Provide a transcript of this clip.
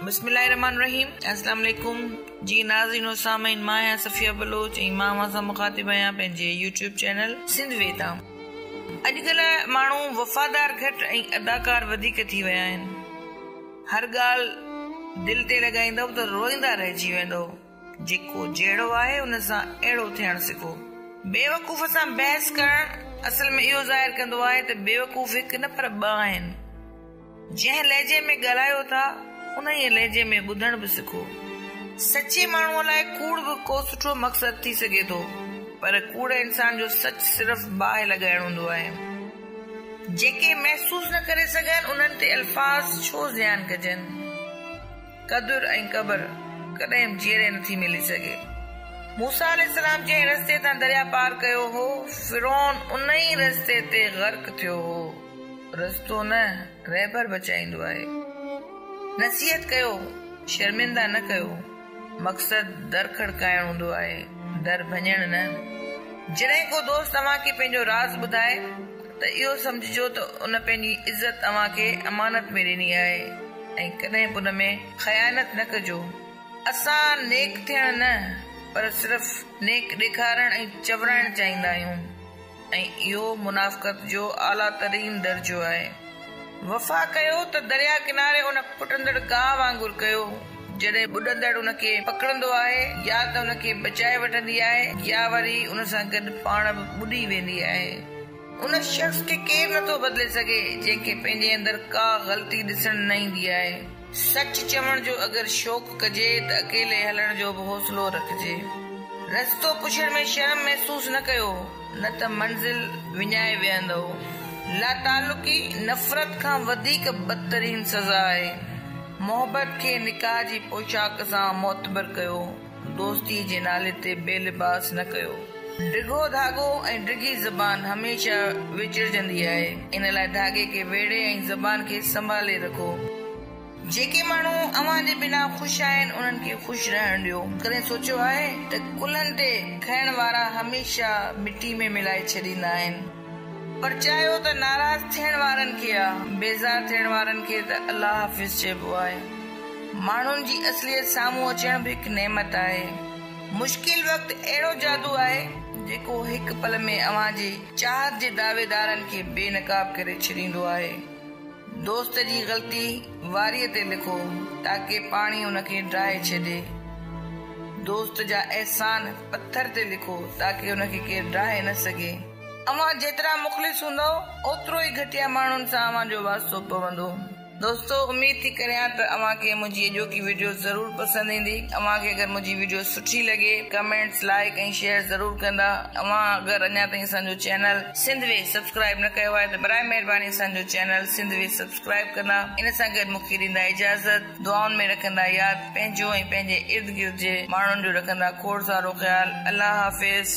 बिस्मिल्लाहिर्रहमानिर्रहीम। अस्सलाम वालेकुम जी नाज़रीन और सामीन। मां आहियां सफ़िया बलोच ऐं मां सां मुख़ातिब आहियां पंहिंजे यूट्यूब चैनल सिंध वे तां। अॼुकल्ह माण्हू वफ़ादार घटि ऐं अदाकार वधीक थी विया आहिनि। हर ॻाल्हि दिलि ते लॻाईंदव त रोईंदा रहिजी वेंदव। जेको जहिड़ो आहे उन सां अहिड़ो थियणु सिखो। बेवकूफ़ सां बहस करणु असल में इहो ज़ाहिर कंदो आहे त बेवकूफ़ हिकु न पर ॿ आहिनि। जंहिं लहजे में ॻाल्हायो था उन ई लहजे में ॿुधण बि सिखो। सचे माण्हूअ लाइ कूड़ बि को सुठो मक़सद थी सघे थो, पर कूड़े इंसान जो सच सिर्फ़ बाहि लॻाइण हूंदो आहे। जेके महसूस न करे सघनि उन्हनि ते अल्फाज़ छो ज़यान कजनि। क़दुर ऐं क़बर कॾहिं जीअरे नथी मिली सघे। मूसा अलैहिस्सलाम जंहिं रस्ते तां दरिया पार कयो हो, फिरौन उन ई रस्ते ते ग़र्क़ थियो हो। रस्तो न रहबर बचाईंदो आहे। नसीहत कयो, शर्मिंदा न कयो। मक़सद दर खड़काइण हूंदो आहे, दर भञण न। जॾहिं को दोस्त तव्हांखे पंहिंजो राज़ ॿुधाए त इहो समझिजो त उन पंहिंजी इज़त तव्हांखे अमानत में ॾिनी आहे ऐं कॾहिं बि उन में ख़यानत न कजो। असां नेक थियण न पर सिर्फ़ नेक ॾेखारण ऐं चवराइण चाहींदा आहियूं ऐं इहो मुनाफ़क़त जो आला तरीन दर्जो आहे। वफ़ा कयो त दरिया किनारे उन पुटंदड़ गाह वांगुर कयो। जॾहिं ॿुॾंदड़ उनखे पकड़ंदो आहे या त उनखे बचाए वठंदी आहे या वरी उन सां गॾु पाण बि ॿुॾी वेंदी आहे। उन शख़्स खे केरु नथो बदिले सघे जंहिंखे पंहिंजे अंदर का ग़लती ॾिसण न ईंदी आहे। सच चवण जो अगरि शौक़ु कजे त अकेले हलण जो बि हौसलो रखिजे। रस्तो पुछण में शर्म महसूस न कयो, न त मंज़िल विञाए वेहंदव। लातालुकी नफ़रत खां वधीक बदतरीन सज़ा आहे। मोहबत खे निकाह जी पोशाक सां मोतबर कयो। दोस्ती जे नाले ते बेलिबास न कयो। डिघो धागो ऐं डिघी ज़बान हमेशा विचड़जंदी आहे। इन लाइ धागे खे वेड़े ऐं ज़बान खे संभाले रखो। जेके माण्हू अव्हां जे बिना ख़ुशि आहिनि उन्हनि खे ख़ुशि रहण ॾियो। कॾहिं सोचियो आहे त कुल्हनि ते खाइण वारा हमेशा मिटी में मिलाए छॾींदा आहिनि, पर चाहियो त नाराज़ थियण वारनि खे आहे, बेज़ार थियण वारनि खे त अल्लाह हाफ़िज़ चइबो आहे। माण्हुनि जी असलियत साम्हूं अचण बि हिकु नेमत आहे। मुश्किल वक़्तु अहिड़ो जादू आहे जेको हिकु पल में अव्हां जे चाहत जे दावेदारनि खे बेनकाब करे छॾींदो आहे। दोस्त जी ग़लती वारीअ ते लिखो ताकि पाणी उनखे ड्राए छॾे। दोस्त जा एहसान पत्थर ते लिखो ताकि उनखे केरु ड्राए न सघे। अव्हां जेतिरा मुख़लिस हूंदव ओतिरो ई घटिया माण्हुनि सां अव्हां जो वास्तो पवंदो। दोस्तो, उम्मीद थी करियां त अव्हां खे मुंहिंजी अॼोकी वीडियो ज़रूर पसंद ईंदी। अव्हां खे अगरि मुंहिंजी वीडियो सुठी लॻे कमेंट्स लाइक ऐं शेयर ज़रूर कंदा। अव्हां अगरि अञा ताईं असांजो चैनल सिंध वे सब्सक्राइब न कयो आहे त बराए महिरबानी असांजो चैनल सिंध वे सब्सक्राइब कंदा। इन सां गॾु मूंखे ॾींदा इजाज़त। दुआउनि में रखंदा यादि पंहिंजो ऐं पंहिंजे इर्द गिर्द जे माण्हुनि जो रखंदा खोड़ सारो ख़्याल। अल्लाह हाफ़िज़।